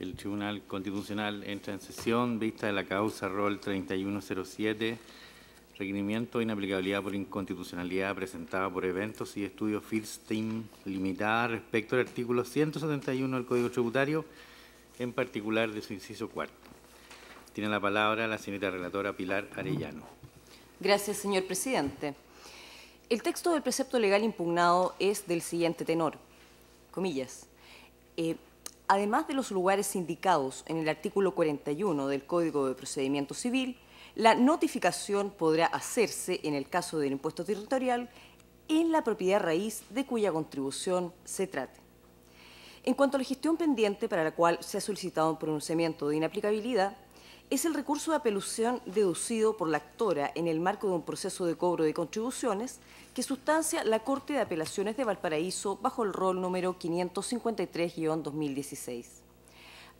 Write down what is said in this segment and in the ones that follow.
El Tribunal Constitucional entra en sesión, vista de la causa rol 3107, requerimiento de inaplicabilidad por inconstitucionalidad presentada por Eventos y Estudios Filstein Limitada respecto al artículo 171 del Código Tributario, en particular de su inciso cuarto. Tiene la palabra la señorita relatora Pilar Arellano. Gracias, señor presidente. El texto del precepto legal impugnado es del siguiente tenor, comillas. Además de los lugares indicados en el artículo 41 del Código de Procedimiento Civil, la notificación podrá hacerse, en el caso del impuesto territorial, en la propiedad raíz de cuya contribución se trate. En cuanto a la gestión pendiente para la cual se ha solicitado un pronunciamiento de inaplicabilidad, es el recurso de apelación deducido por la actora en el marco de un proceso de cobro de contribuciones que sustancia la Corte de Apelaciones de Valparaíso bajo el rol número 553-2016.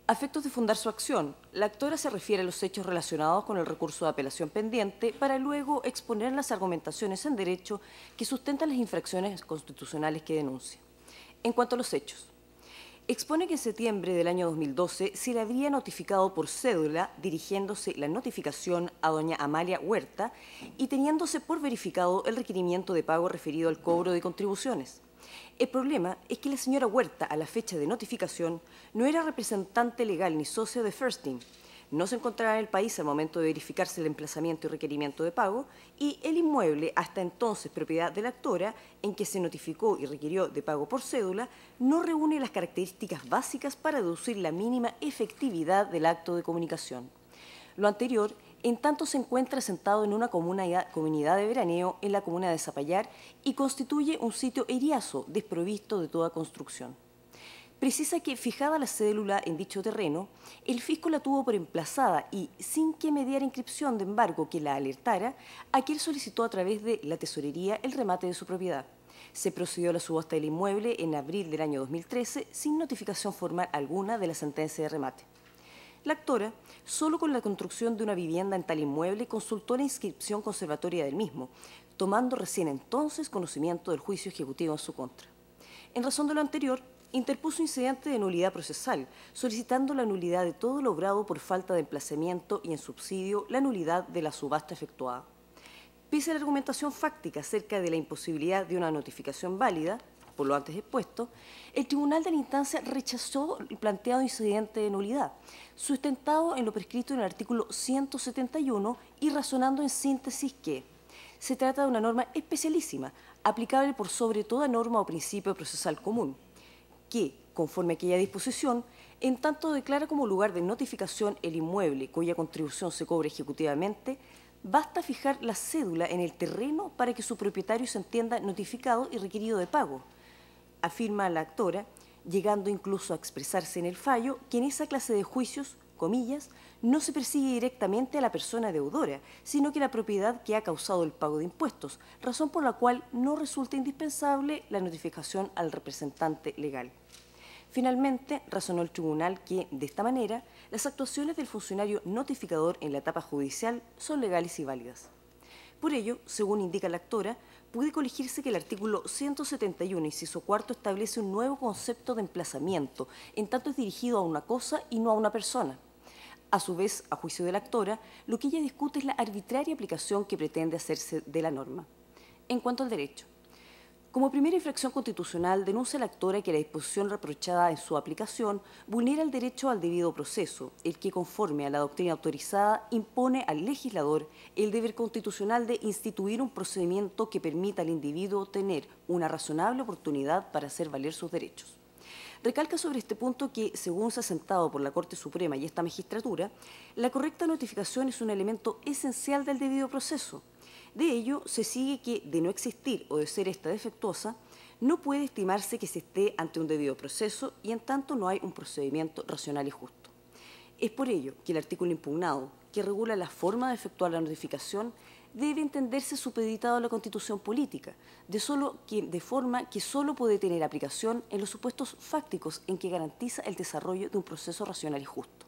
A efectos de fundar su acción, la actora se refiere a los hechos relacionados con el recurso de apelación pendiente para luego exponer las argumentaciones en derecho que sustentan las infracciones constitucionales que denuncia. En cuanto a los hechos, expone que en septiembre del año 2012 se le habría notificado por cédula dirigiéndose la notificación a doña Amalia Huerta y teniéndose por verificado el requerimiento de pago referido al cobro de contribuciones. El problema es que la señora Huerta, a la fecha de notificación, no era representante legal ni socio de Firsting, no se encontraba en el país al momento de verificarse el emplazamiento y requerimiento de pago, y el inmueble, hasta entonces propiedad de la actora, en que se notificó y requirió de pago por cédula, no reúne las características básicas para deducir la mínima efectividad del acto de comunicación. Lo anterior, en tanto se encuentra asentado en una comunidad de veraneo en la comuna de Zapallar y constituye un sitio eriazo desprovisto de toda construcción. Precisa que, fijada la cédula en dicho terreno, el fisco la tuvo por emplazada y, sin que mediara inscripción de embargo que la alertara, aquel solicitó a través de la tesorería el remate de su propiedad. Se procedió a la subasta del inmueble en abril del año 2013 sin notificación formal alguna de la sentencia de remate. La actora, solo con la construcción de una vivienda en tal inmueble, consultó la inscripción conservatoria del mismo, tomando recién entonces conocimiento del juicio ejecutivo en su contra. En razón de lo anterior, interpuso incidente de nulidad procesal, solicitando la nulidad de todo lo obrado por falta de emplazamiento y, en subsidio, la nulidad de la subasta efectuada. Pese a la argumentación fáctica acerca de la imposibilidad de una notificación válida, por lo antes expuesto, el Tribunal de la Instancia rechazó el planteado incidente de nulidad, sustentado en lo prescrito en el artículo 171 y razonando en síntesis que se trata de una norma especialísima, aplicable por sobre toda norma o principio procesal común, que, conforme a aquella disposición, en tanto declara como lugar de notificación el inmueble cuya contribución se cobre ejecutivamente, basta fijar la cédula en el terreno para que su propietario se entienda notificado y requerido de pago. Afirma la actora, llegando incluso a expresarse en el fallo, que en esa clase de juicios, comillas, no se persigue directamente a la persona deudora, sino que la propiedad que ha causado el pago de impuestos, razón por la cual no resulta indispensable la notificación al representante legal. Finalmente, razonó el tribunal que, de esta manera, las actuaciones del funcionario notificador en la etapa judicial son legales y válidas. Por ello, según indica la actora, puede colegirse que el artículo 171, inciso cuarto, establece un nuevo concepto de emplazamiento, en tanto es dirigido a una cosa y no a una persona. A su vez, a juicio de la actora, lo que ella discute es la arbitraria aplicación que pretende hacerse de la norma. En cuanto al derecho, como primera infracción constitucional, denuncia la actora que la disposición reprochada en su aplicación vulnera el derecho al debido proceso, el que, conforme a la doctrina autorizada, impone al legislador el deber constitucional de instituir un procedimiento que permita al individuo tener una razonable oportunidad para hacer valer sus derechos. Recalca sobre este punto que, según se ha asentado por la Corte Suprema y esta magistratura, la correcta notificación es un elemento esencial del debido proceso. De ello, se sigue que, de no existir o de ser esta defectuosa, no puede estimarse que se esté ante un debido proceso y, en tanto, no hay un procedimiento racional y justo. Es por ello que el artículo impugnado, que regula la forma de efectuar la notificación, debe entenderse supeditado a la Constitución política, de forma que solo puede tener aplicación en los supuestos fácticos en que garantiza el desarrollo de un proceso racional y justo.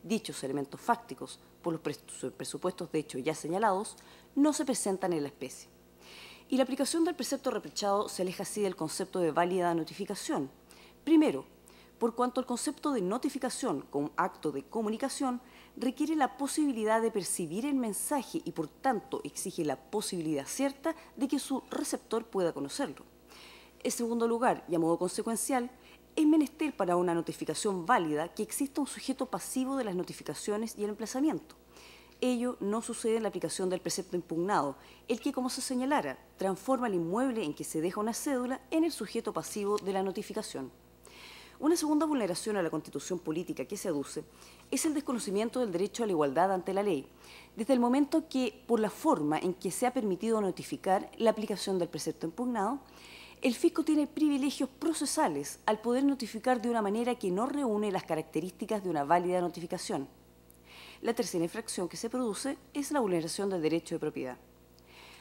Dichos elementos fácticos, por los presupuestos de hecho ya señalados, no se presentan en la especie. Y la aplicación del precepto reprochado se aleja así del concepto de válida notificación. Primero, por cuanto el concepto de notificación como acto de comunicación requiere la posibilidad de percibir el mensaje y, por tanto, exige la posibilidad cierta de que su receptor pueda conocerlo. En segundo lugar, y a modo consecuencial, es menester para una notificación válida que exista un sujeto pasivo de las notificaciones y el emplazamiento. Ello no sucede en la aplicación del precepto impugnado, el que, como se señalara, transforma el inmueble en que se deja una cédula en el sujeto pasivo de la notificación. Una segunda vulneración a la Constitución política que se aduce es el desconocimiento del derecho a la igualdad ante la ley, desde el momento que, por la forma en que se ha permitido notificar la aplicación del precepto impugnado, el fisco tiene privilegios procesales al poder notificar de una manera que no reúne las características de una válida notificación. La tercera infracción que se produce es la vulneración del derecho de propiedad.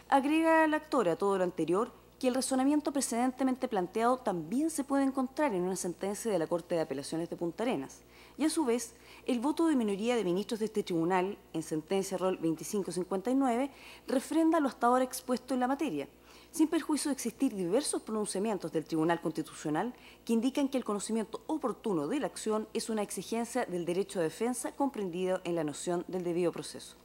Agrega la actora a todo lo anterior que el razonamiento precedentemente planteado también se puede encontrar en una sentencia de la Corte de Apelaciones de Punta Arenas, y a su vez el voto de minoría de ministros de este tribunal, en sentencia rol 2559, refrenda lo hasta ahora expuesto en la materia, sin perjuicio de existir diversos pronunciamientos del Tribunal Constitucional que indican que el conocimiento oportuno de la acción es una exigencia del derecho de defensa comprendido en la noción del debido proceso.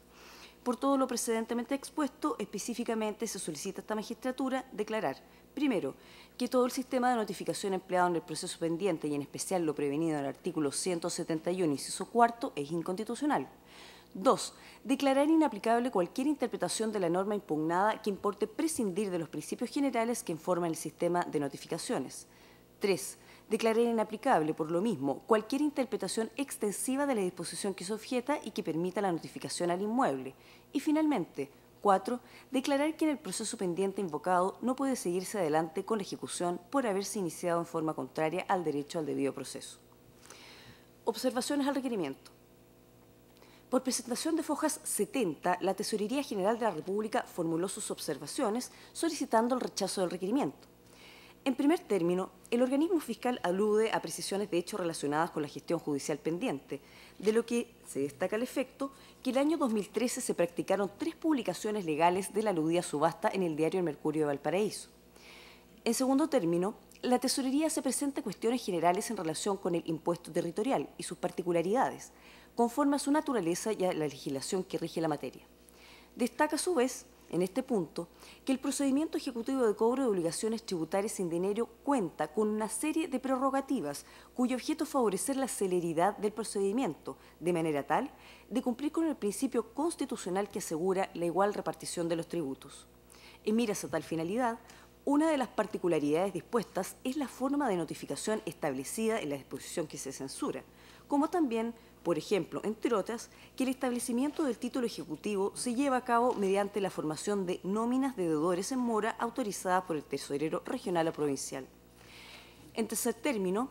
Por todo lo precedentemente expuesto, específicamente se solicita a esta magistratura declarar, primero, que todo el sistema de notificación empleado en el proceso pendiente y en especial lo prevenido en el artículo 171, inciso cuarto, es inconstitucional. 2. Declarar inaplicable cualquier interpretación de la norma impugnada que importe prescindir de los principios generales que informan el sistema de notificaciones. 3. Declarar inaplicable, por lo mismo, cualquier interpretación extensiva de la disposición que se objeta y que permita la notificación al inmueble. Y, finalmente, 4. Declarar que en el proceso pendiente invocado no puede seguirse adelante con la ejecución por haberse iniciado en forma contraria al derecho al debido proceso. Observaciones al requerimiento. Por presentación de fojas 70, la Tesorería General de la República formuló sus observaciones solicitando el rechazo del requerimiento. En primer término, el organismo fiscal alude a precisiones de hechos relacionadas con la gestión judicial pendiente, de lo que se destaca al efecto que el año 2013 se practicaron 3 publicaciones legales de la aludida subasta en el diario El Mercurio de Valparaíso. En segundo término, la Tesorería se presenta cuestiones generales en relación con el impuesto territorial y sus particularidades, conforme a su naturaleza y a la legislación que rige la materia. Destaca a su vez, en este punto, que el procedimiento ejecutivo de cobro de obligaciones tributarias sin dinero cuenta con una serie de prerrogativas cuyo objeto es favorecer la celeridad del procedimiento, de manera tal de cumplir con el principio constitucional que asegura la igual repartición de los tributos. En miras a tal finalidad, una de las particularidades dispuestas es la forma de notificación establecida en la disposición que se censura, como también, por ejemplo, entre otras, que el establecimiento del título ejecutivo se lleva a cabo mediante la formación de nóminas de deudores en mora autorizadas por el tesorero regional o provincial. En tercer término,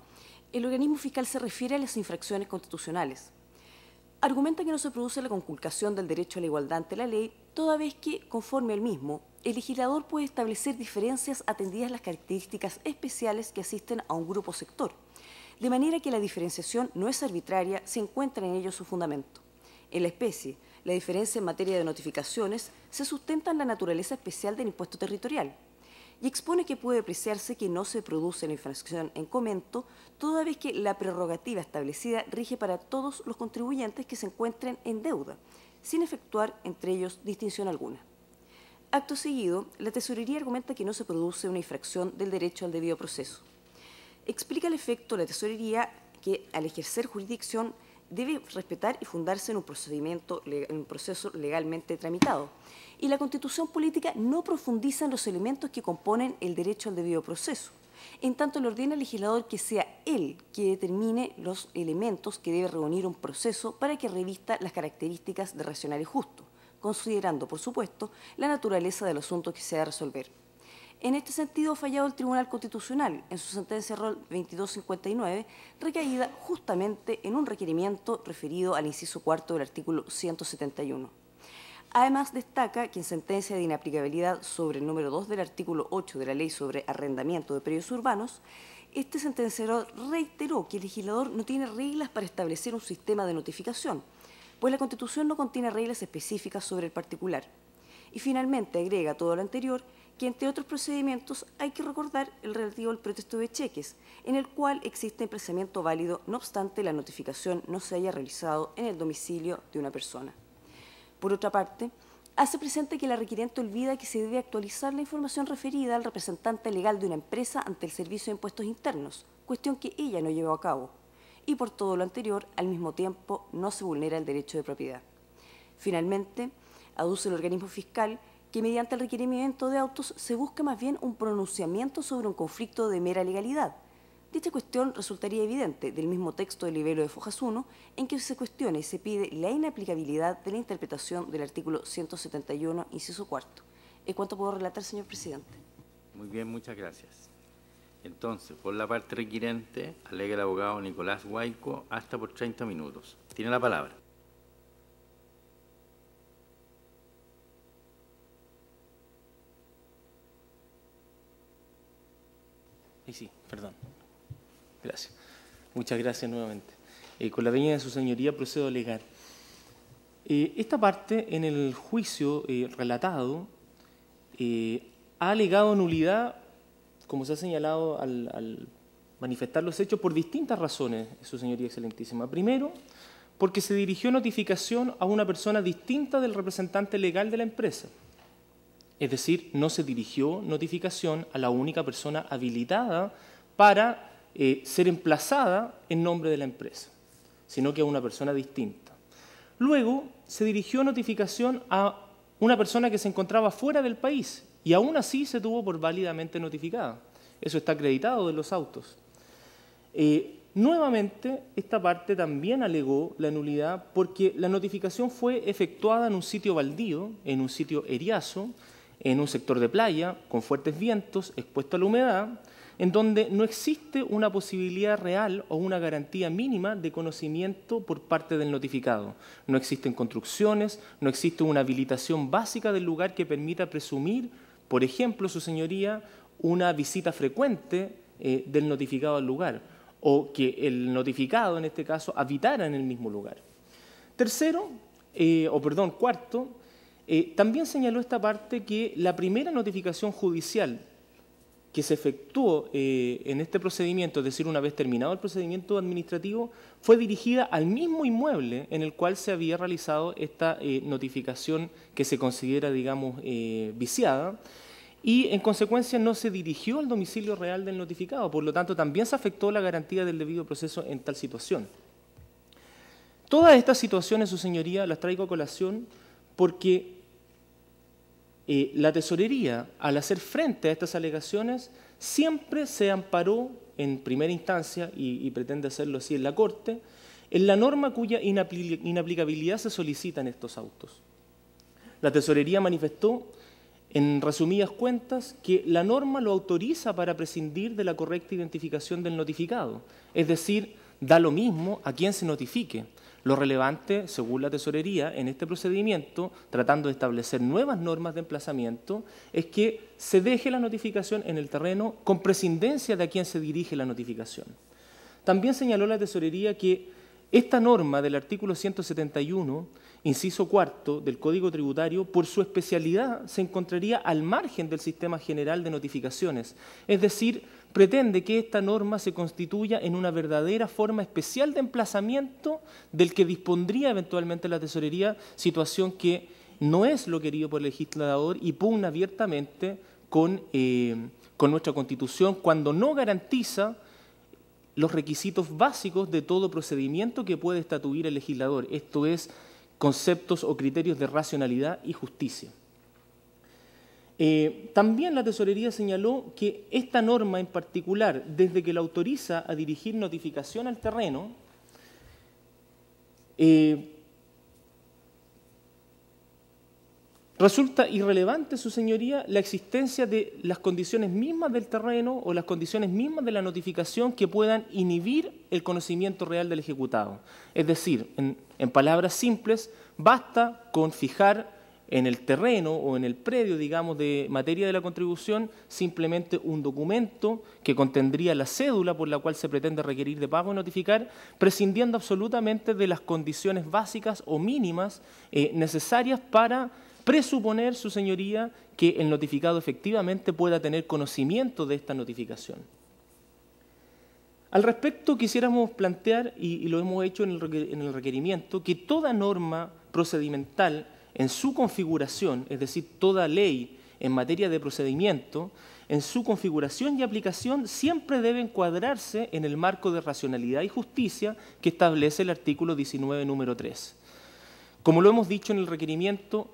el organismo fiscal se refiere a las infracciones constitucionales. Argumenta que no se produce la conculcación del derecho a la igualdad ante la ley, toda vez que, conforme al mismo, el legislador puede establecer diferencias atendidas las características especiales que asisten a un grupo sector, de manera que la diferenciación no es arbitraria si encuentra en ello su fundamento. En la especie, la diferencia en materia de notificaciones se sustenta en la naturaleza especial del impuesto territorial y expone que puede apreciarse que no se produce la infracción en comento, toda vez que la prerrogativa establecida rige para todos los contribuyentes que se encuentren en deuda, sin efectuar entre ellos distinción alguna. Acto seguido, la Tesorería argumenta que no se produce una infracción del derecho al debido proceso. Explica al efecto la Tesorería que, al ejercer jurisdicción, debe respetar y fundarse en un proceso legalmente tramitado. Y la Constitución política no profundiza en los elementos que componen el derecho al debido proceso. En tanto, le ordena al legislador que sea él que determine los elementos que debe reunir un proceso para que revista las características de racional y justo, considerando, por supuesto, la naturaleza del asunto que se ha de resolver. En este sentido, ha fallado el Tribunal Constitucional en su sentencia rol 2259, recaída justamente en un requerimiento referido al inciso cuarto del artículo 171. Además, destaca que en sentencia de inaplicabilidad sobre el número 2 del artículo 8 de la Ley sobre Arrendamiento de Predios Urbanos, este sentenciador reiteró que el legislador no tiene reglas para establecer un sistema de notificación, pues la Constitución no contiene reglas específicas sobre el particular. Y finalmente agrega a todo lo anterior que, entre otros procedimientos, hay que recordar el relativo al protesto de cheques, en el cual existe emplazamiento válido, no obstante la notificación no se haya realizado en el domicilio de una persona. Por otra parte, hace presente que la requiriente olvida que se debe actualizar la información referida al representante legal de una empresa ante el Servicio de Impuestos Internos, cuestión que ella no llevó a cabo, y por todo lo anterior, al mismo tiempo, no se vulnera el derecho de propiedad. Finalmente, aduce el organismo fiscal que mediante el requerimiento de autos se busca más bien un pronunciamiento sobre un conflicto de mera legalidad. Dicha cuestión resultaría evidente del mismo texto del libelo de Fojas 1, en que se cuestiona y se pide la inaplicabilidad de la interpretación del artículo 171, inciso cuarto. ¿En cuánto puedo relatar, señor presidente? Muy bien, muchas gracias. Entonces, por la parte requirente, alega el abogado Nicolás Guayco hasta por 30 minutos. Tiene la palabra. Sí, perdón. Gracias. Muchas gracias nuevamente. Con la venia de su señoría procedo a alegar. Esta parte en el juicio relatado ha alegado nulidad, como se ha señalado al manifestar los hechos, por distintas razones, su señoría excelentísima. Primero, porque se dirigió notificación a una persona distinta del representante legal de la empresa. Es decir, no se dirigió notificación a la única persona habilitada para ser emplazada en nombre de la empresa, sino que a una persona distinta. Luego, se dirigió notificación a una persona que se encontraba fuera del país y aún así se tuvo por válidamente notificada. Eso está acreditado en los autos. Nuevamente, esta parte también alegó la nulidad porque la notificación fue efectuada en un sitio baldío, en un sitio eriazo, en un sector de playa, con fuertes vientos, expuesto a la humedad, en donde no existe una posibilidad real o una garantía mínima de conocimiento por parte del notificado. No existen construcciones, no existe una habilitación básica del lugar que permita presumir, por ejemplo, su señoría, una visita frecuente del notificado al lugar, o que el notificado, en este caso, habitara en el mismo lugar. Cuarto, también señaló esta parte que la primera notificación judicial que se efectuó en este procedimiento, es decir, una vez terminado el procedimiento administrativo, fue dirigida al mismo inmueble en el cual se había realizado esta notificación que se considera, digamos, viciada, y en consecuencia no se dirigió al domicilio real del notificado, por lo tanto también se afectó la garantía del debido proceso en tal situación. Todas estas situaciones, su señoría, las traigo a colación porque la tesorería, al hacer frente a estas alegaciones, siempre se amparó en primera instancia, y pretende hacerlo así en la Corte, en la norma cuya inaplicabilidad se solicita en estos autos. La tesorería manifestó, en resumidas cuentas, que la norma lo autoriza para prescindir de la correcta identificación del notificado, es decir, da lo mismo a quien se notifique. Lo relevante, según la tesorería, en este procedimiento, tratando de establecer nuevas normas de emplazamiento, es que se deje la notificación en el terreno con prescindencia de a quien se dirige la notificación. También señaló la tesorería que esta norma del artículo 171, inciso cuarto del Código Tributario, por su especialidad se encontraría al margen del sistema general de notificaciones, es decir, pretende que esta norma se constituya en una verdadera forma especial de emplazamiento del que dispondría eventualmente la tesorería, situación que no es lo querido por el legislador y pugna abiertamente con nuestra Constitución cuando no garantiza los requisitos básicos de todo procedimiento que puede estatuir el legislador, esto es, conceptos o criterios de racionalidad y justicia. También la tesorería señaló que esta norma en particular, desde que la autoriza a dirigir notificación al terreno, resulta irrelevante, su señoría, la existencia de las condiciones mismas del terreno o las condiciones mismas de la notificación que puedan inhibir el conocimiento real del ejecutado. Es decir, en palabras simples, basta con fijar en el terreno o en el predio, digamos, de materia de la contribución, simplemente un documento que contendría la cédula por la cual se pretende requerir de pago y notificar, prescindiendo absolutamente de las condiciones básicas o mínimas necesarias para presuponer, su señoría, que el notificado efectivamente pueda tener conocimiento de esta notificación. Al respecto, quisiéramos plantear, y lo hemos hecho en el requerimiento, que toda norma procedimental en su configuración, es decir, toda ley en materia de procedimiento, en su configuración y aplicación siempre debe encuadrarse en el marco de racionalidad y justicia que establece el artículo 19, número 3. Como lo hemos dicho en el requerimiento,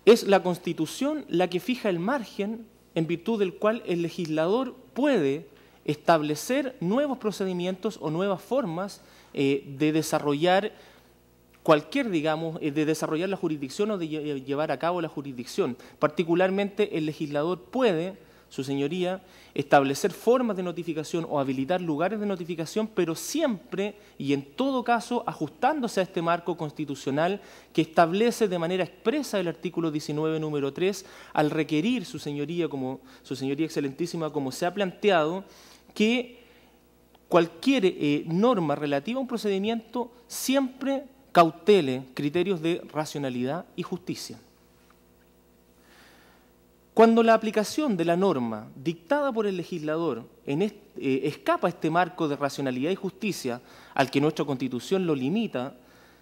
es la Constitución la que fija el margen en virtud del cual el legislador puede establecer nuevos procedimientos o nuevas formas de desarrollar cualquier, digamos, de desarrollar la jurisdicción o de llevar a cabo la jurisdicción. Particularmente, el legislador puede, su señoría, establecer formas de notificación o habilitar lugares de notificación, pero siempre y en todo caso ajustándose a este marco constitucional que establece de manera expresa el artículo 19, número 3, al requerir, su señoría excelentísima, como se ha planteado, que cualquier norma relativa a un procedimiento siempre cautele criterios de racionalidad y justicia. Cuando la aplicación de la norma dictada por el legislador escapa a este marco de racionalidad y justicia al que nuestra Constitución lo limita,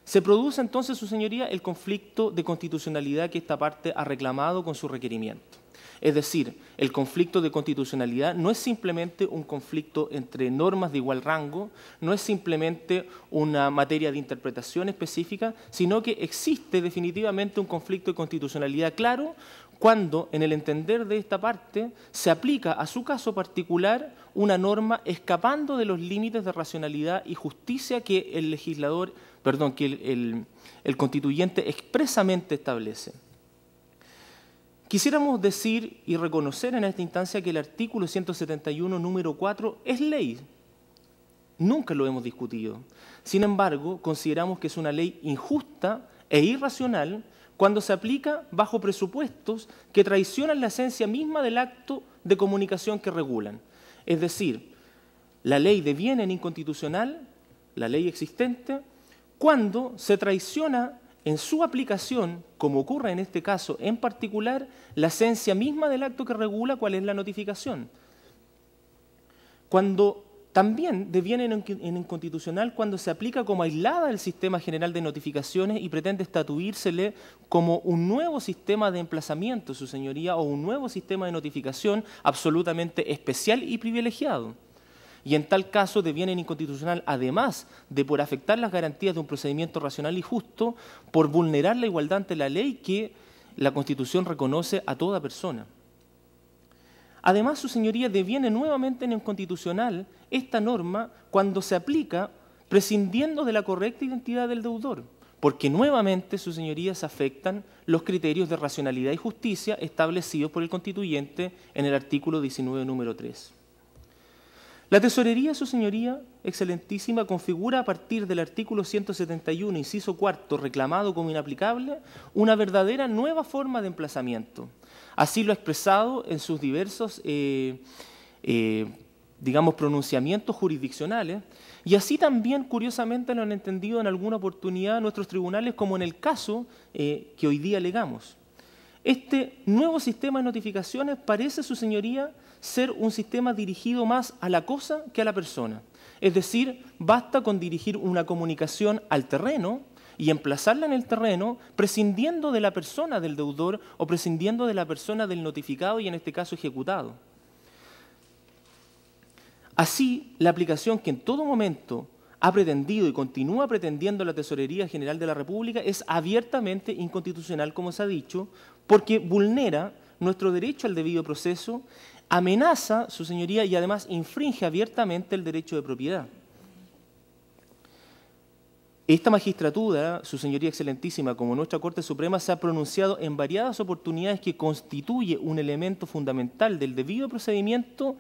se produce entonces, su señoría, el conflicto de constitucionalidad que esta parte ha reclamado con su requerimiento. Es decir, el conflicto de constitucionalidad no es simplemente un conflicto entre normas de igual rango, no es simplemente una materia de interpretación específica, sino que existe definitivamente un conflicto de constitucionalidad claro cuando, en el entender de esta parte, se aplica a su caso particular una norma escapando de los límites de racionalidad y justicia que el constituyente expresamente establece. Quisiéramos decir y reconocer en esta instancia que el artículo 171, número 4, es ley. Nunca lo hemos discutido. Sin embargo, consideramos que es una ley injusta e irracional cuando se aplica bajo presupuestos que traicionan la esencia misma del acto de comunicación que regulan. Es decir, la ley deviene inconstitucional, la ley existente, cuando se traiciona en su aplicación, como ocurre en este caso en particular, la esencia misma del acto que regula cuál es la notificación. Cuando también deviene inconstitucional cuando se aplica como aislada el sistema general de notificaciones y pretende estatuírsele como un nuevo sistema de emplazamiento, su señoría, o un nuevo sistema de notificación absolutamente especial y privilegiado. Y en tal caso deviene inconstitucional, además de por afectar las garantías de un procedimiento racional y justo, por vulnerar la igualdad ante la ley que la Constitución reconoce a toda persona. Además, su señoría, deviene nuevamente inconstitucional esta norma cuando se aplica prescindiendo de la correcta identidad del deudor, porque nuevamente, su señoría, se afectan los criterios de racionalidad y justicia establecidos por el constituyente en el artículo 19, número 3. La tesorería, su señoría, excelentísima, configura a partir del artículo 171, inciso cuarto, reclamado como inaplicable, una verdadera nueva forma de emplazamiento. Así lo ha expresado en sus diversos, pronunciamientos jurisdiccionales, y así también, curiosamente, lo han entendido en alguna oportunidad nuestros tribunales, como en el caso que hoy día alegamos. Este nuevo sistema de notificaciones parece, su señoría, ser un sistema dirigido más a la cosa que a la persona. Es decir, basta con dirigir una comunicación al terreno y emplazarla en el terreno, prescindiendo de la persona del deudor o prescindiendo de la persona del notificado y en este caso ejecutado. Así, la aplicación que en todo momento ha pretendido y continúa pretendiendo la Tesorería General de la República es abiertamente inconstitucional, como se ha dicho, porque vulnera nuestro derecho al debido proceso, amenaza, su señoría, y además infringe abiertamente el derecho de propiedad. Esta magistratura, su señoría excelentísima, como nuestra Corte Suprema, se ha pronunciado en variadas oportunidades que constituye un elemento fundamental del debido procedimiento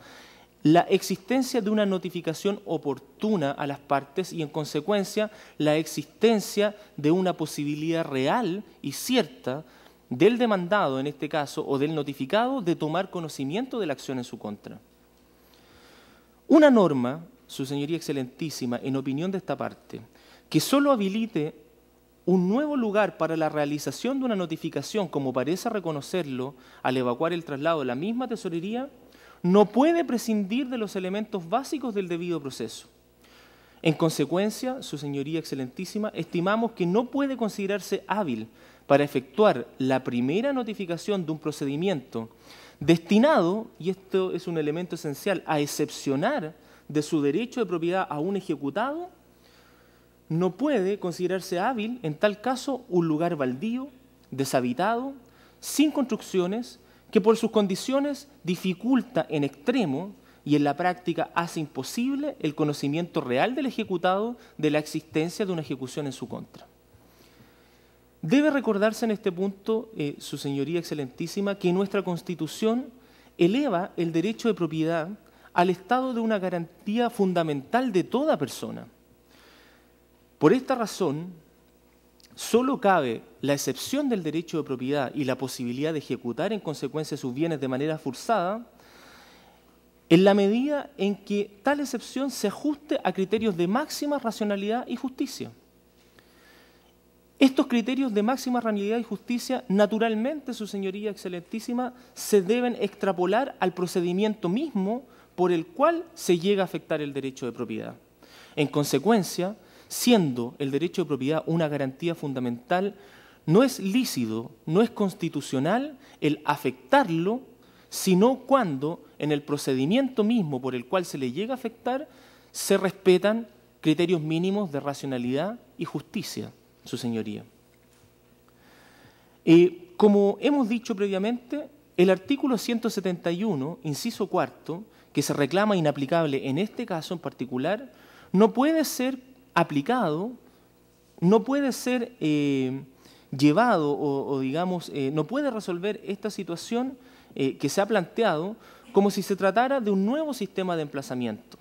la existencia de una notificación oportuna a las partes y, en consecuencia, la existencia de una posibilidad real y cierta del demandado, en este caso, o del notificado, de tomar conocimiento de la acción en su contra. Una norma, su señoría excelentísima, en opinión de esta parte, que solo habilite un nuevo lugar para la realización de una notificación, como parece reconocerlo al evacuar el traslado de la misma tesorería, no puede prescindir de los elementos básicos del debido proceso. En consecuencia, Su Señoría Excelentísima, estimamos que no puede considerarse hábil para efectuar la primera notificación de un procedimiento destinado, y esto es un elemento esencial, a excepcionar de su derecho de propiedad a un ejecutado, no puede considerarse hábil, en tal caso, un lugar baldío, deshabitado, sin construcciones, que por sus condiciones dificulta en extremo y en la práctica hace imposible el conocimiento real del ejecutado de la existencia de una ejecución en su contra. Debe recordarse en este punto, Su Señoría Excelentísima, que nuestra Constitución eleva el derecho de propiedad al estado de una garantía fundamental de toda persona. Por esta razón, solo cabe la excepción del derecho de propiedad y la posibilidad de ejecutar en consecuencia sus bienes de manera forzada en la medida en que tal excepción se ajuste a criterios de máxima racionalidad y justicia. Estos criterios de máxima racionalidad y justicia, naturalmente, Su Señoría Excelentísima, se deben extrapolar al procedimiento mismo por el cual se llega a afectar el derecho de propiedad. En consecuencia, siendo el derecho de propiedad una garantía fundamental, no es lícito, no es constitucional el afectarlo, sino cuando en el procedimiento mismo por el cual se le llega a afectar se respetan criterios mínimos de racionalidad y justicia, Su Señoría. Como hemos dicho previamente, el artículo 171, inciso cuarto, que se reclama inaplicable en este caso en particular, no puede ser aplicado, no puede ser llevado o digamos, no puede resolver esta situación que se ha planteado como si se tratara de un nuevo sistema de emplazamiento.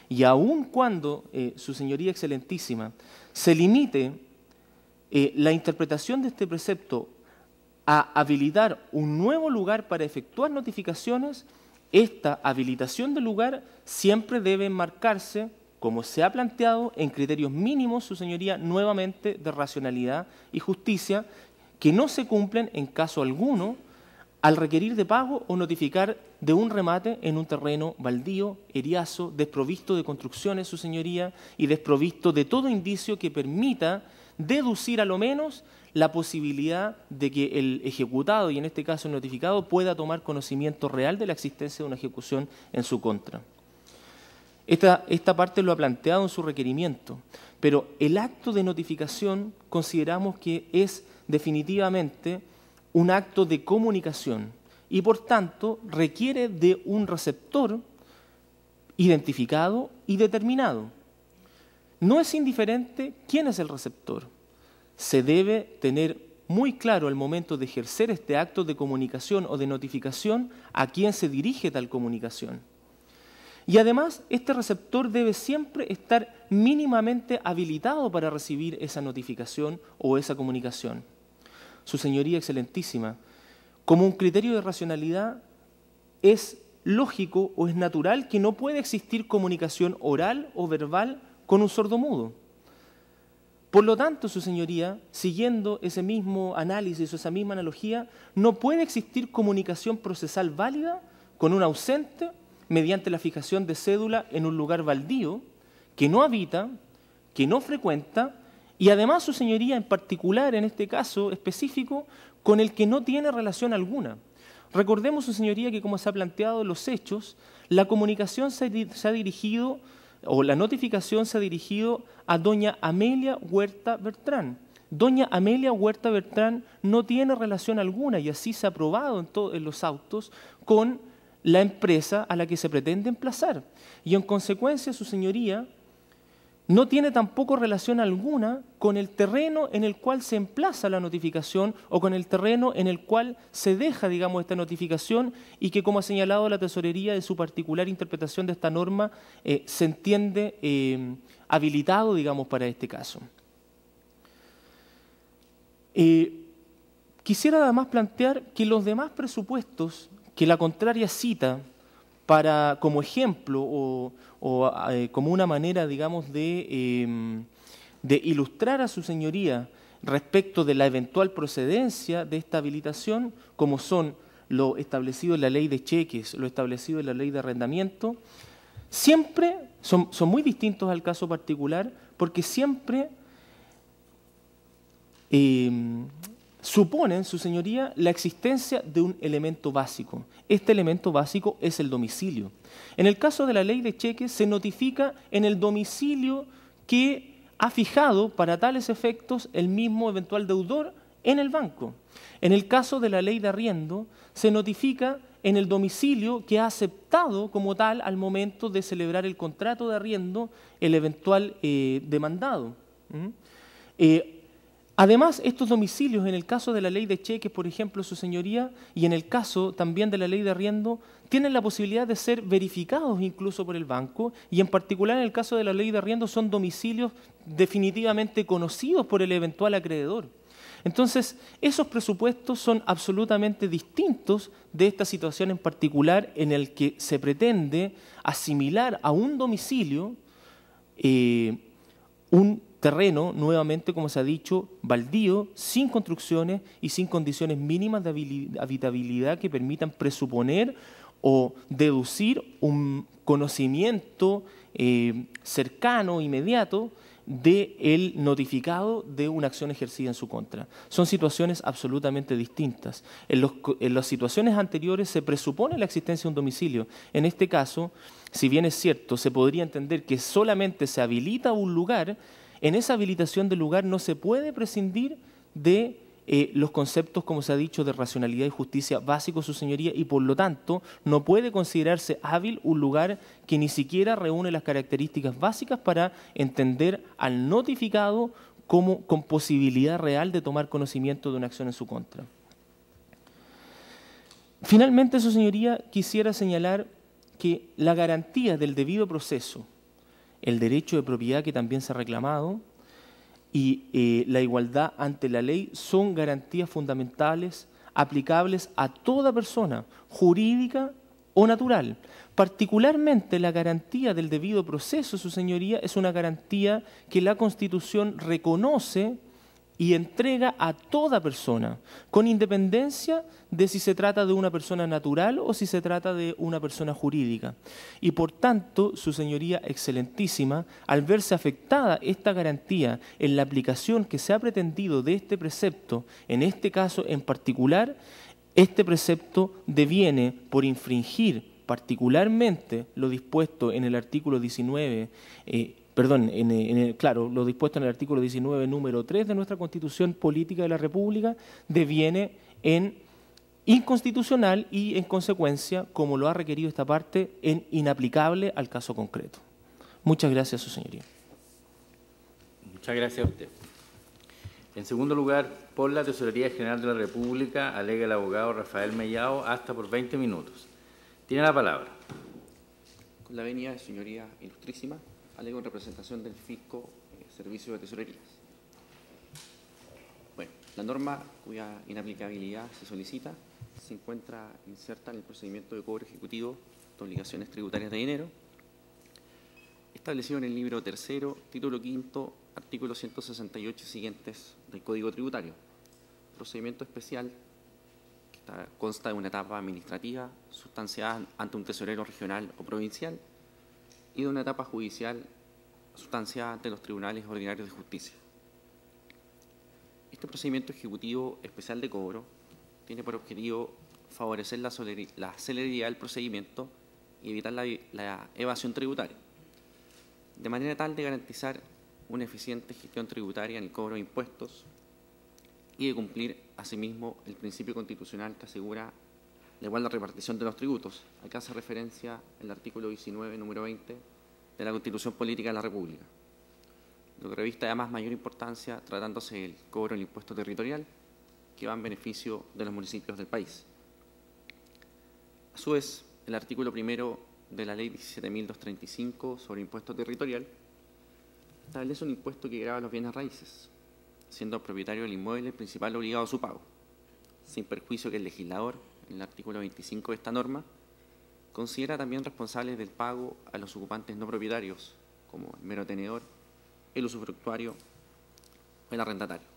Y aun cuando, Su Señoría Excelentísima, se limite la interpretación de este precepto a habilitar un nuevo lugar para efectuar notificaciones, esta habilitación del lugar siempre debe enmarcarse, como se ha planteado, en criterios mínimos, Su Señoría, nuevamente de racionalidad y justicia, que no se cumplen en caso alguno al requerir de pago o notificar de un remate en un terreno baldío, eriazo, desprovisto de construcciones, Su Señoría, y desprovisto de todo indicio que permita deducir a lo menos la posibilidad de que el ejecutado, y en este caso el notificado, pueda tomar conocimiento real de la existencia de una ejecución en su contra. Esta parte lo ha planteado en su requerimiento, pero el acto de notificación consideramos que es definitivamente un acto de comunicación y por tanto requiere de un receptor identificado y determinado. No es indiferente quién es el receptor. Se debe tener muy claro al momento de ejercer este acto de comunicación o de notificación a quién se dirige tal comunicación. Y además, este receptor debe siempre estar mínimamente habilitado para recibir esa notificación o esa comunicación. Su Señoría Excelentísima, como un criterio de racionalidad, es lógico o es natural que no puede existir comunicación oral o verbal con un sordomudo. Por lo tanto, Su Señoría, siguiendo ese mismo análisis o esa misma analogía, no puede existir comunicación procesal válida con un ausente mediante la fijación de cédula en un lugar baldío que no habita, que no frecuenta, y además, Su Señoría, en particular, en este caso específico, con el que no tiene relación alguna. Recordemos, Su Señoría, que como se ha planteado en los hechos, la comunicación se ha dirigido, o la notificación se ha dirigido a doña Amelia Huerta Bertrán. Doña Amelia Huerta Bertrán no tiene relación alguna, y así se ha probado en los autos, con la empresa a la que se pretende emplazar. Y en consecuencia, Su Señoría, no tiene tampoco relación alguna con el terreno en el cual se emplaza la notificación o con el terreno en el cual se deja, digamos, esta notificación y que, como ha señalado la Tesorería de su particular interpretación de esta norma, se entiende habilitado, digamos, para este caso. Quisiera además plantear que los demás presupuestos que la contraria cita como ejemplo o como una manera, digamos, de ilustrar a Su Señoría respecto de la eventual procedencia de esta habilitación, como son lo establecido en la ley de cheques, lo establecido en la ley de arrendamiento, siempre son muy distintos al caso particular, porque siempre suponen, su señoría, la existencia de un elemento básico. Este elemento básico es el domicilio. En el caso de la ley de cheques se notifica en el domicilio que ha fijado para tales efectos el mismo eventual deudor en el banco. En el caso de la ley de arriendo se notifica en el domicilio que ha aceptado como tal al momento de celebrar el contrato de arriendo el eventual demandado. Además, estos domicilios, en el caso de la ley de cheques, por ejemplo, su señoría, y en el caso también de la ley de arriendo, tienen la posibilidad de ser verificados incluso por el banco, y en particular en el caso de la ley de arriendo son domicilios definitivamente conocidos por el eventual acreedor. Entonces, esos presupuestos son absolutamente distintos de esta situación en particular en el que se pretende asimilar a un domicilio un terreno, nuevamente, como se ha dicho, baldío, sin construcciones y sin condiciones mínimas de habitabilidad que permitan presuponer o deducir un conocimiento cercano, inmediato, del notificado de una acción ejercida en su contra. Son situaciones absolutamente distintas. En las situaciones anteriores se presupone la existencia de un domicilio. En este caso, si bien es cierto, se podría entender que solamente se habilita un lugar, en esa habilitación del lugar no se puede prescindir de los conceptos, como se ha dicho, de racionalidad y justicia básicos, su señoría, y por lo tanto no puede considerarse hábil un lugar que ni siquiera reúne las características básicas para entender al notificado como con posibilidad real de tomar conocimiento de una acción en su contra. Finalmente, su señoría, quisiera señalar que la garantía del debido proceso, el derecho de propiedad que también se ha reclamado, y la igualdad ante la ley son garantías fundamentales aplicables a toda persona, jurídica o natural. Particularmente la garantía del debido proceso, su señoría, es una garantía que la Constitución reconoce y entrega a toda persona, con independencia de si se trata de una persona natural o si se trata de una persona jurídica. Y por tanto, su señoría excelentísima, al verse afectada esta garantía en la aplicación que se ha pretendido de este precepto, en este caso en particular, este precepto deviene por infringir particularmente lo dispuesto en el artículo 19, lo dispuesto en el artículo 19, número 3 de nuestra Constitución Política de la República, deviene en inconstitucional y, en consecuencia, como lo ha requerido esta parte, en inaplicable al caso concreto. Muchas gracias, su señoría. Muchas gracias a usted. En segundo lugar, por la Tesorería General de la República, alega el abogado Rafael Mellado, hasta por 20 minutos. Tiene la palabra. Con la venia de señoría ilustrísima, alego en representación del Fisco Servicio de Tesorerías. Bueno, la norma cuya inaplicabilidad se solicita se encuentra inserta en el procedimiento de cobro ejecutivo de obligaciones tributarias de dinero, establecido en el libro tercero, título quinto, artículo 168 y siguientes del Código Tributario. Procedimiento especial que consta de una etapa administrativa sustanciada ante un tesorero regional o provincial y de una etapa judicial sustanciada ante los tribunales ordinarios de justicia. Este procedimiento ejecutivo especial de cobro tiene por objetivo favorecer la celeridad del procedimiento y evitar la evasión tributaria, de manera tal de garantizar una eficiente gestión tributaria en el cobro de impuestos y de cumplir, asimismo, el principio constitucional que asegura la igual repartición de los tributos. Acá hace referencia el artículo 19, número 20 de la Constitución Política de la República, lo que reviste además mayor importancia tratándose del cobro del impuesto territorial que va en beneficio de los municipios del país. A su vez, el artículo primero de la Ley 17.235 sobre impuesto territorial establece un impuesto que grava los bienes raíces, siendo el propietario del inmueble el principal obligado a su pago, sin perjuicio que el legislador, en el artículo 25 de esta norma, considera también responsables del pago a los ocupantes no propietarios, como el mero tenedor, el usufructuario o el arrendatario.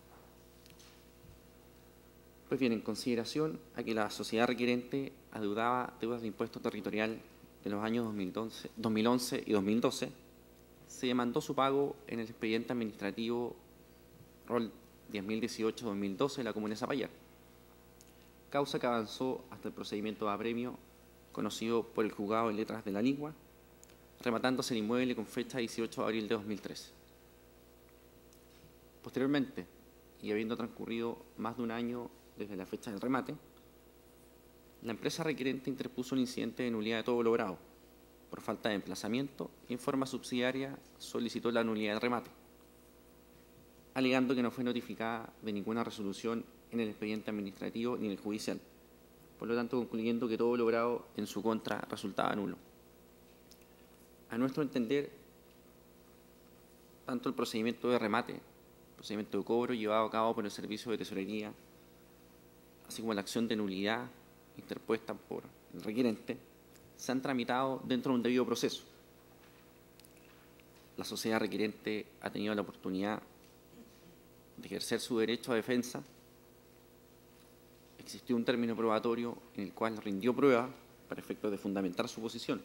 Pues bien, en consideración a que la sociedad requerente adeudaba deudas de impuesto territorial de los años 2011 y 2012, se demandó su pago en el expediente administrativo ROL 10.018-2012 de la Comuna de Zapallar, causa que avanzó hasta el procedimiento de apremio conocido por el Juzgado de Letras de la Lingua, rematándose el inmueble con fecha 18 de abril de 2013. Posteriormente, y habiendo transcurrido más de un año desde la fecha del remate, la empresa requerente interpuso un incidente de nulidad de todo logrado. Por falta de emplazamiento y en forma subsidiaria solicitó la nulidad del remate, alegando que no fue notificada de ninguna resolución en el expediente administrativo ni en el judicial, por lo tanto concluyendo que todo logrado en su contra resultaba nulo. A nuestro entender, tanto el procedimiento de remate, el procedimiento de cobro llevado a cabo por el Servicio de Tesorería, así como la acción de nulidad interpuesta por el requerente, se han tramitado dentro de un debido proceso. La sociedad requerente ha tenido la oportunidad de ejercer su derecho a defensa. Existió un término probatorio en el cual rindió prueba para efectos de fundamentar su posición,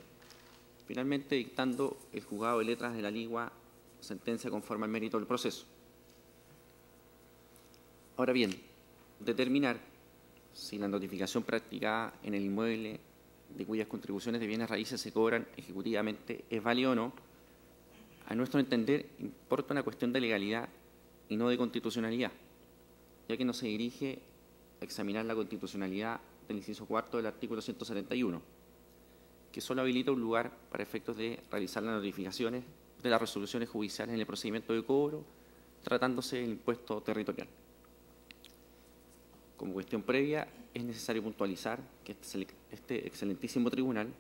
finalmente dictando el Juzgado de Letras de la Lingua sentencia conforme al mérito del proceso. Ahora bien, determinar si la notificación practicada en el inmueble de cuyas contribuciones de bienes raíces se cobran ejecutivamente es válida o no, a nuestro entender importa una cuestión de legalidad y no de constitucionalidad, ya que no se dirige a examinar la constitucionalidad del inciso cuarto del artículo 171, que solo habilita un lugar para efectos de realizar las notificaciones de las resoluciones judiciales en el procedimiento de cobro, tratándose del impuesto territorial. Como cuestión previa, es necesario puntualizar que este excelentísimo tribunal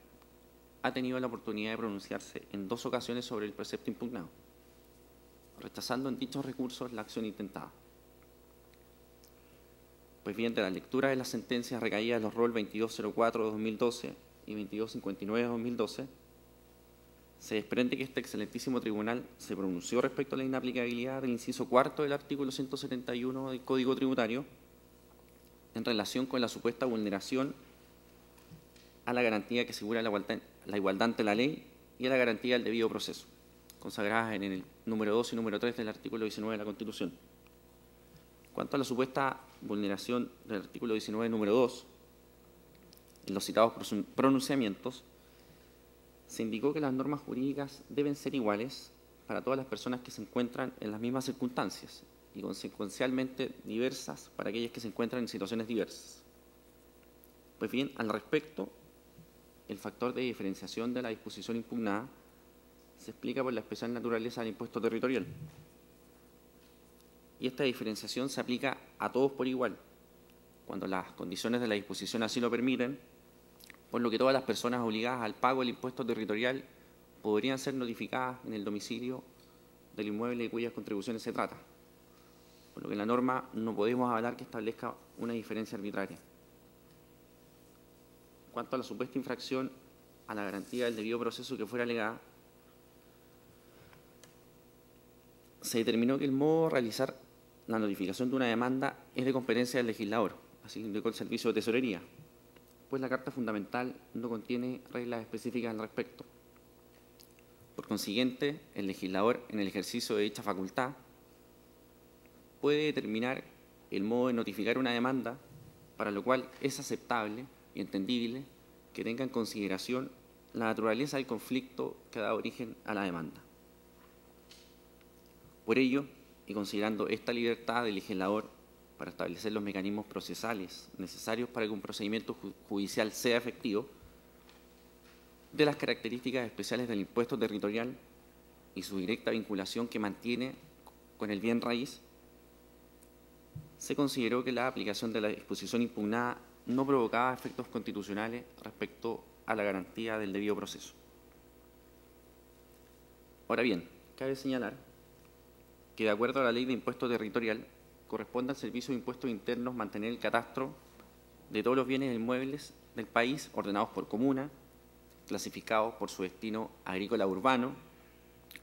ha tenido la oportunidad de pronunciarse en 2 ocasiones sobre el precepto impugnado, rechazando en dichos recursos la acción intentada. Pues bien, de la lectura de las sentencias recaídas en los ROL 2204-2012 y 2259-2012, se desprende que este excelentísimo tribunal se pronunció respecto a la inaplicabilidad del inciso cuarto del artículo 171 del Código Tributario en relación con la supuesta vulneración a la garantía que asegura la igualdad ante la ley y a la garantía del debido proceso, consagradas en el número 2 y número 3 del artículo 19 de la Constitución. Cuanto a la supuesta vulneración del artículo 19, número 2, en los citados pronunciamientos, se indicó que las normas jurídicas deben ser iguales para todas las personas que se encuentran en las mismas circunstancias y consecuencialmente diversas para aquellas que se encuentran en situaciones diversas. Pues bien, al respecto, el factor de diferenciación de la disposición impugnada se explica por la especial naturaleza del impuesto territorial. Y esta diferenciación se aplica a todos por igual, cuando las condiciones de la disposición así lo permiten, por lo que todas las personas obligadas al pago del impuesto territorial podrían ser notificadas en el domicilio del inmueble de cuyas contribuciones se trata, por lo que en la norma no podemos hablar que establezca una diferencia arbitraria. En cuanto a la supuesta infracción a la garantía del debido proceso que fuera alegada, se determinó que el modo de realizar la notificación de una demanda es de competencia del legislador, así lo indicó el Servicio de Tesorería, pues la Carta Fundamental no contiene reglas específicas al respecto. Por consiguiente, el legislador, en el ejercicio de dicha facultad, puede determinar el modo de notificar una demanda, para lo cual es aceptable y entendible que tenga en consideración la naturaleza del conflicto que da origen a la demanda. Por ello, y considerando esta libertad del legislador para establecer los mecanismos procesales necesarios para que un procedimiento judicial sea efectivo, de las características especiales del impuesto territorial y su directa vinculación que mantiene con el bien raíz, se consideró que la aplicación de la disposición impugnada no provocaba efectos constitucionales respecto a la garantía del debido proceso. Ahora bien, cabe señalar que de acuerdo a la Ley de Impuesto Territorial, corresponde al Servicio de Impuestos Internos mantener el catastro de todos los bienes inmuebles del país ordenados por comuna, clasificados por su destino agrícola urbano,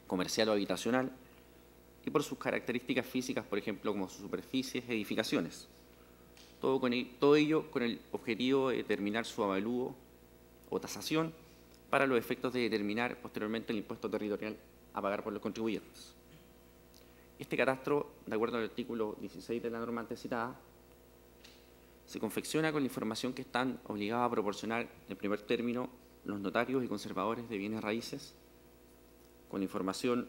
comercial o habitacional, y por sus características físicas, por ejemplo, como sus superficies, edificaciones. todo ello con el objetivo de determinar su avalúo o tasación para los efectos de determinar posteriormente el impuesto territorial a pagar por los contribuyentes. Este catastro, de acuerdo al artículo 16 de la norma antes citada, se confecciona con la información que están obligados a proporcionar en primer término los notarios y conservadores de bienes raíces, con la información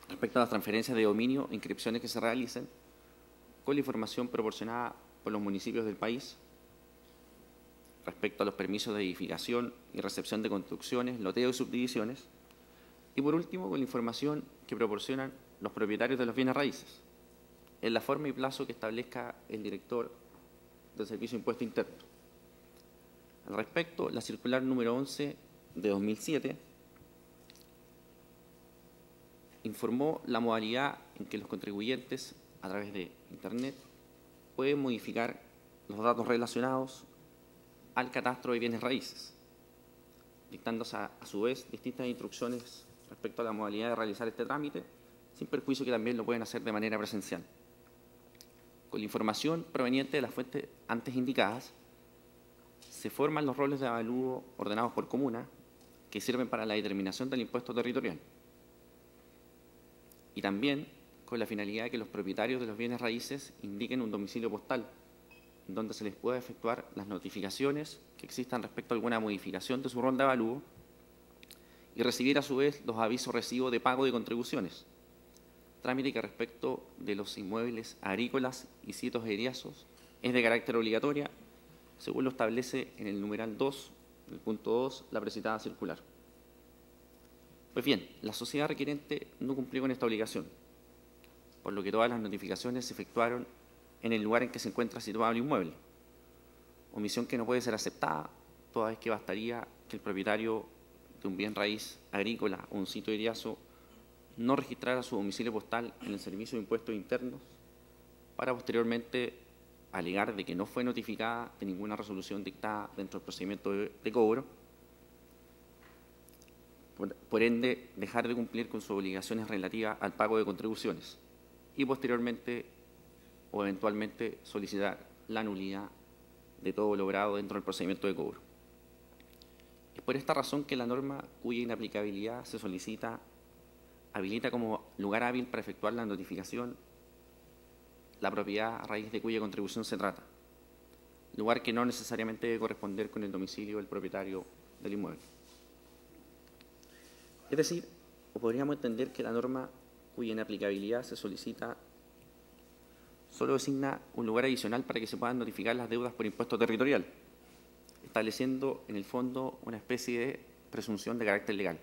respecto a las transferencias de dominio e inscripciones que se realicen, con la información proporcionada por los municipios del país, respecto a los permisos de edificación y recepción de construcciones, loteos y subdivisiones, y por último con la información que proporcionan los propietarios de los bienes raíces, en la forma y plazo que establezca el director del Servicio de Impuesto Interno. Al respecto, la circular número 11 de 2007 informó la modalidad en que los contribuyentes, a través de Internet, pueden modificar los datos relacionados al catastro de bienes raíces, dictándose a su vez distintas instrucciones respecto a la modalidad de realizar este trámite, sin perjuicio que también lo pueden hacer de manera presencial. Con la información proveniente de las fuentes antes indicadas, se forman los roles de avalúo ordenados por comuna que sirven para la determinación del impuesto territorial. Y también con la finalidad de que los propietarios de los bienes raíces indiquen un domicilio postal en donde se les pueda efectuar las notificaciones que existan respecto a alguna modificación de su rol de avalúo y recibir a su vez los avisos recibo de pago de contribuciones, trámite que respecto de los inmuebles agrícolas y sitios eriazos es de carácter obligatoria, según lo establece en el numeral 2, el punto 2, la precitada circular. Pues bien, la sociedad requerente no cumplió con esta obligación, por lo que todas las notificaciones se efectuaron en el lugar en que se encuentra situado el inmueble, omisión que no puede ser aceptada, toda vez que bastaría que el propietario de un bien raíz agrícola o un sitio eriazo no registrara su domicilio postal en el Servicio de Impuestos Internos para posteriormente alegar de que no fue notificada de ninguna resolución dictada dentro del procedimiento de cobro, por ende dejar de cumplir con sus obligaciones relativas al pago de contribuciones y posteriormente o eventualmente solicitar la nulidad de todo logrado dentro del procedimiento de cobro. Es por esta razón que la norma cuya inaplicabilidad se solicita habilita como lugar hábil para efectuar la notificación la propiedad a raíz de cuya contribución se trata, lugar que no necesariamente debe corresponder con el domicilio del propietario del inmueble. Es decir, o podríamos entender que la norma cuya inaplicabilidad se solicita solo designa un lugar adicional para que se puedan notificar las deudas por impuesto territorial, estableciendo en el fondo una especie de presunción de carácter legal.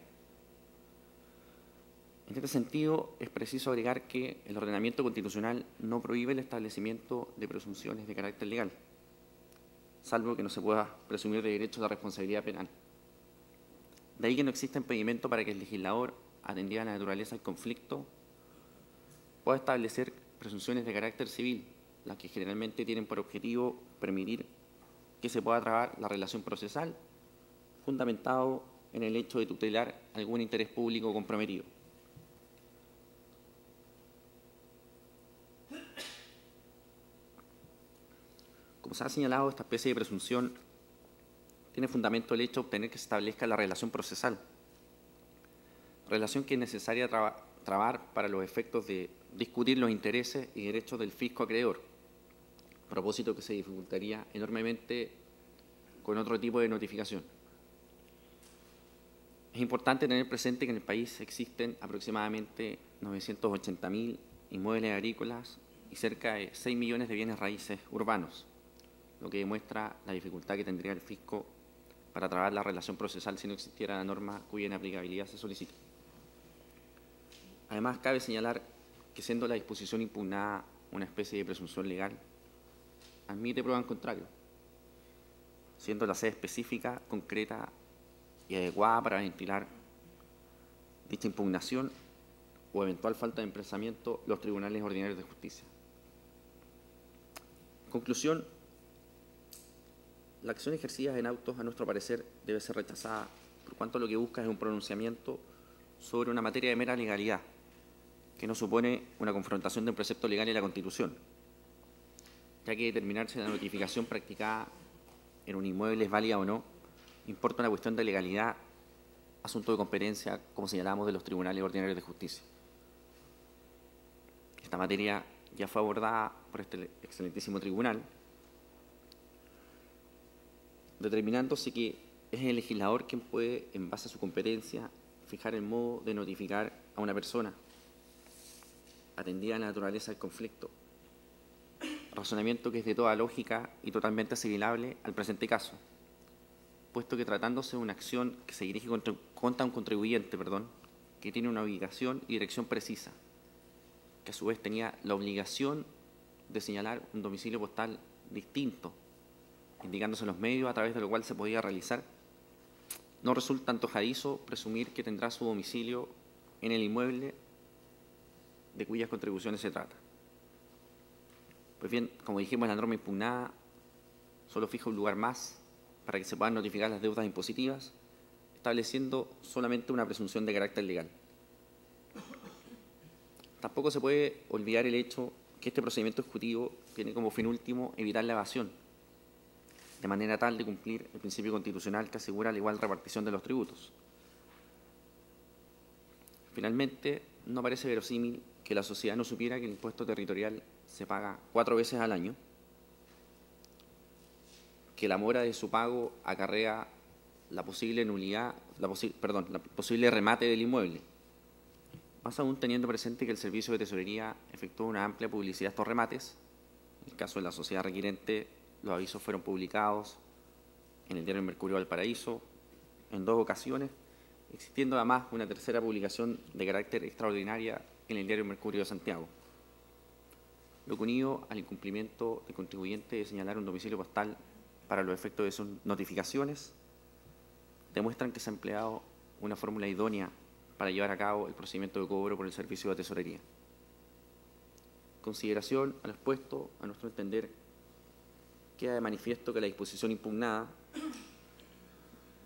En este sentido, es preciso agregar que el ordenamiento constitucional no prohíbe el establecimiento de presunciones de carácter legal, salvo que no se pueda presumir de derecho de responsabilidad penal. De ahí que no exista impedimento para que el legislador, atendida a la naturaleza del conflicto, pueda establecer presunciones de carácter civil, las que generalmente tienen por objetivo permitir que se pueda trabar la relación procesal, fundamentado en el hecho de tutelar algún interés público comprometido. Como se ha señalado, esta especie de presunción tiene fundamento el hecho de obtener que se establezca la relación procesal, relación que es necesaria trabar para los efectos de discutir los intereses y derechos del fisco acreedor, propósito que se dificultaría enormemente con otro tipo de notificación. Es importante tener presente que en el país existen aproximadamente 980.000 inmuebles agrícolas y cerca de 6 millones de bienes raíces urbanos, lo que demuestra la dificultad que tendría el fisco para trabar la relación procesal si no existiera la norma cuya inaplicabilidad se solicita. Además, cabe señalar que, siendo la disposición impugnada una especie de presunción legal, admite prueba en contrario, siendo la sede específica, concreta y adecuada para ventilar dicha impugnación o eventual falta de emplazamiento los tribunales ordinarios de justicia. En conclusión, la acción ejercida en autos, a nuestro parecer, debe ser rechazada por cuanto lo que busca es un pronunciamiento sobre una materia de mera legalidad, que no supone una confrontación del precepto legal y la Constitución. ya que determinar si la notificación practicada en un inmueble es válida o no importa una cuestión de legalidad, asunto de competencia, como señalamos, de los tribunales ordinarios de justicia. Esta materia ya fue abordada por este excelentísimo tribunal, determinándose que es el legislador quien puede, en base a su competencia, fijar el modo de notificar a una persona, atendida a la naturaleza del conflicto, razonamiento que es de toda lógica y totalmente asimilable al presente caso, puesto que tratándose de una acción que se dirige contra un contribuyente, que tiene una ubicación y dirección precisa, que a su vez tenía la obligación de señalar un domicilio postal distinto, indicándose los medios a través de lo cual se podía realizar, no resulta antojadizo presumir que tendrá su domicilio en el inmueble de cuyas contribuciones se trata. Pues bien, como dijimos, la norma impugnada solo fija un lugar más para que se puedan notificar las deudas impositivas, estableciendo solamente una presunción de carácter legal. Tampoco se puede olvidar el hecho que este procedimiento ejecutivo tiene como fin último evitar la evasión, de manera tal de cumplir el principio constitucional que asegura la igual repartición de los tributos. Finalmente, no parece verosímil que la sociedad no supiera que el impuesto territorial se paga 4 veces al año, que la mora de su pago acarrea la posible nulidad, la posible remate del inmueble, más aún teniendo presente que el Servicio de Tesorería efectuó una amplia publicidad a estos remates. En el caso de la sociedad requirente, los avisos fueron publicados en el diario Mercurio Valparaíso en 2 ocasiones, existiendo además una tercera publicación de carácter extraordinaria en el diario Mercurio de Santiago, lo que unido al incumplimiento del contribuyente de señalar un domicilio postal para los efectos de sus notificaciones, demuestran que se ha empleado una fórmula idónea para llevar a cabo el procedimiento de cobro por el Servicio de Tesorería. Consideración a lo expuesto, a nuestro entender, queda de manifiesto que la disposición impugnada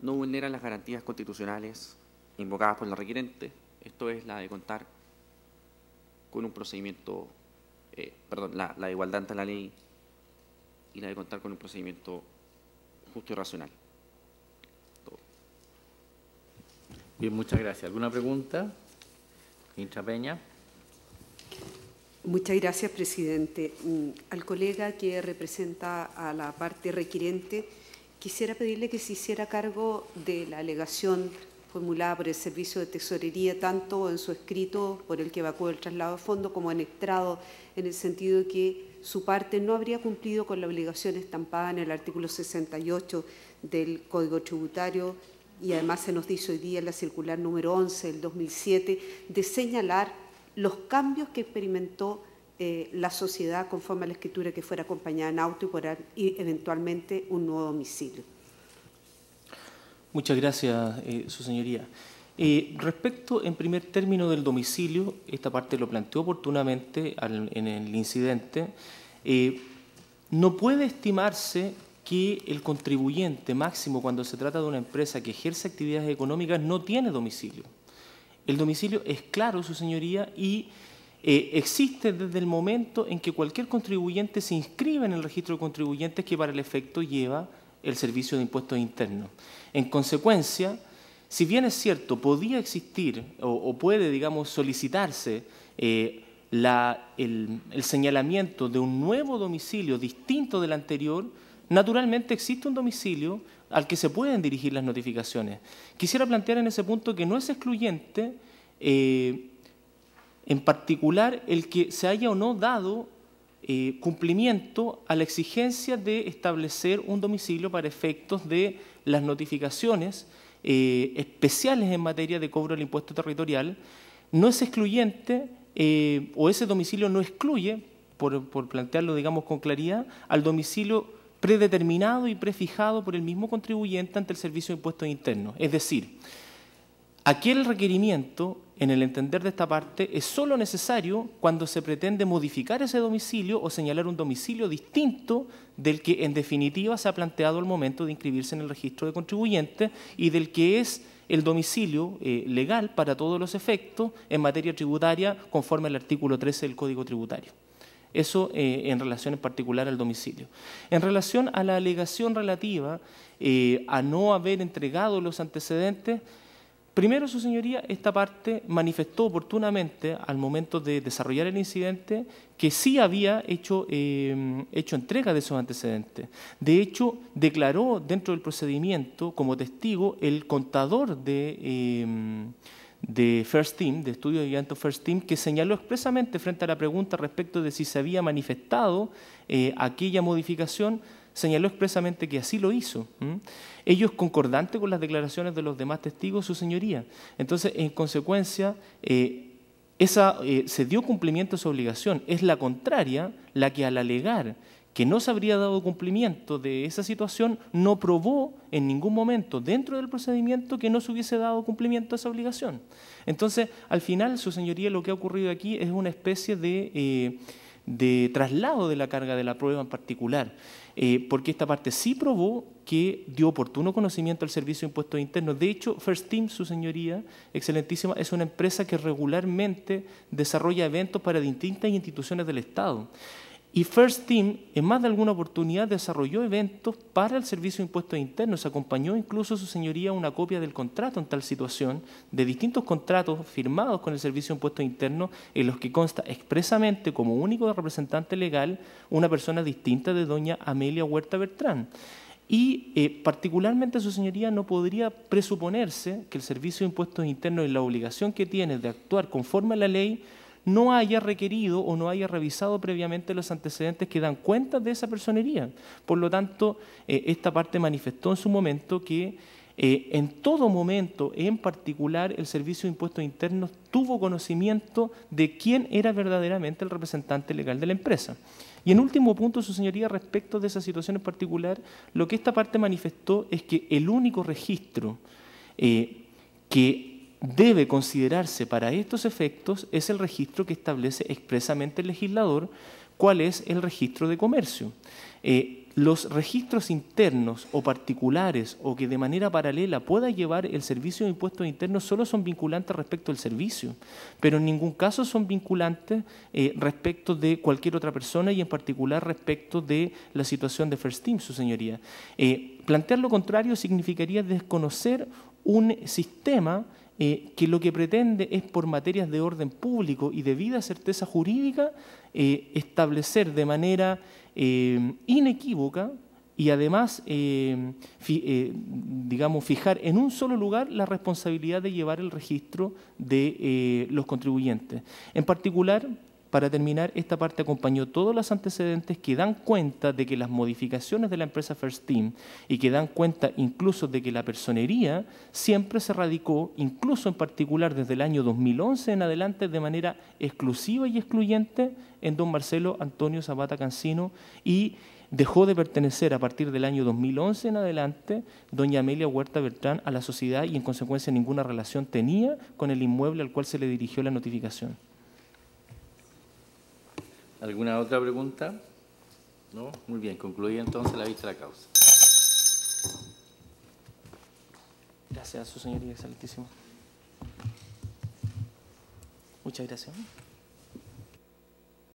no vulnera las garantías constitucionales invocadas por la requirente, esto es la de contar con un procedimiento, la de igualdad ante la ley y la de contar con un procedimiento justo y racional. Bien, muchas gracias. ¿Alguna pregunta? Ministra Peña. Muchas gracias, presidente. Al colega que representa a la parte requirente, quisiera pedirle que se hiciera cargo de la alegación formulada por el Servicio de Tesorería, tanto en su escrito por el que evacuó el traslado de fondo como en extrado, en el sentido de que su parte no habría cumplido con la obligación estampada en el artículo 68 del Código Tributario, y además se nos dice hoy día en la circular número 11 del 2007, de señalar los cambios que experimentó la sociedad conforme a la escritura que fuera acompañada en auto y eventualmente un nuevo domicilio. Muchas gracias, su señoría. Respecto, en primer término, del domicilio, esta parte lo planteó oportunamente en el incidente, no puede estimarse que el contribuyente máximo, cuando se trata de una empresa que ejerce actividades económicas, no tiene domicilio. El domicilio es claro, su señoría, y existe desde el momento en que cualquier contribuyente se inscribe en el registro de contribuyentes que para el efecto lleva el Servicio de Impuestos Internos. En consecuencia, si bien es cierto, podía existir o puede, digamos, solicitarse el señalamiento de un nuevo domicilio distinto del anterior, naturalmente existe un domicilio al que se pueden dirigir las notificaciones. Quisiera plantear en ese punto que no es excluyente, en particular, el que se haya o no dado cumplimiento a la exigencia de establecer un domicilio para efectos de las notificaciones especiales en materia de cobro del impuesto territorial. No es excluyente o ese domicilio no excluye, por plantearlo, digamos, con claridad, al domicilio predeterminado y prefijado por el mismo contribuyente ante el Servicio de Impuestos Internos. Es decir, aquel requerimiento, en el entender de esta parte, es solo necesario cuando se pretende modificar ese domicilio o señalar un domicilio distinto del que en definitiva se ha planteado al momento de inscribirse en el registro de contribuyentes y del que es el domicilio legal para todos los efectos en materia tributaria conforme al artículo 13 del Código Tributario. Eso en relación en particular al domicilio. En relación a la alegación relativa a no haber entregado los antecedentes, primero, su señoría, esta parte manifestó oportunamente al momento de desarrollar el incidente que sí había hecho entrega de esos antecedentes. De hecho, declaró dentro del procedimiento como testigo el contador de First Team, de Estudio de Llanto First Team, que señaló expresamente frente a la pregunta respecto de si se había manifestado aquella modificación, señaló expresamente que así lo hizo. Ello es concordante con las declaraciones de los demás testigos, su señoría. Entonces, en consecuencia, se dio cumplimiento a su obligación. Es la contraria la que al alegar que no se habría dado cumplimiento de esa situación, no probó en ningún momento dentro del procedimiento que no se hubiese dado cumplimiento a esa obligación. Entonces, al final, su señoría, lo que ha ocurrido aquí es una especie de traslado de la carga de la prueba en particular, porque esta parte sí probó que dio oportuno conocimiento al Servicio de Impuestos Internos. De hecho, First Team, su señoría, excelentísima, es una empresa que regularmente desarrolla eventos para distintas instituciones del Estado. Y First Team, en más de alguna oportunidad, desarrolló eventos para el Servicio de Impuestos Internos. Acompañó incluso su señoría una copia del contrato en tal situación, de distintos contratos firmados con el Servicio de Impuestos Internos, en los que consta expresamente como único representante legal una persona distinta de doña Amelia Huerta Bertrán. Y particularmente, su señoría, no podría presuponerse que el Servicio de Impuestos Internos, en la obligación que tiene de actuar conforme a la ley, no haya requerido o no haya revisado previamente los antecedentes que dan cuenta de esa personería. Por lo tanto, esta parte manifestó en su momento que en todo momento, en particular, el Servicio de Impuestos Internos tuvo conocimiento de quién era verdaderamente el representante legal de la empresa. Y en último punto, su señoría, respecto de esa situación en particular, lo que esta parte manifestó es que el único registro que debe considerarse para estos efectos es el registro que establece expresamente el legislador, cuál es el registro de comercio. Los registros internos o particulares o que de manera paralela pueda llevar el Servicio de Impuestos Internos solo son vinculantes respecto al servicio, pero en ningún caso son vinculantes respecto de cualquier otra persona y en particular respecto de la situación de First Team, su señoría. Plantear lo contrario significaría desconocer un sistema que lo que pretende es, por materias de orden público y debida certeza jurídica, establecer de manera inequívoca y además, digamos, fijar en un solo lugar la responsabilidad de llevar el registro de los contribuyentes. En particular, para terminar, esta parte acompañó todos los antecedentes que dan cuenta de que las modificaciones de la empresa First Team y que dan cuenta incluso de que la personería siempre se radicó, incluso en particular desde el año 2011 en adelante, de manera exclusiva y excluyente en don Marcelo Antonio Zapata Cancino, y dejó de pertenecer a partir del año 2011 en adelante doña Amelia Huerta Bertrán a la sociedad y en consecuencia ninguna relación tenía con el inmueble al cual se le dirigió la notificación. ¿Alguna otra pregunta? ¿No? Muy bien, concluida entonces la vista de la causa. Gracias, su señoría, excelentísimo. Muchas gracias.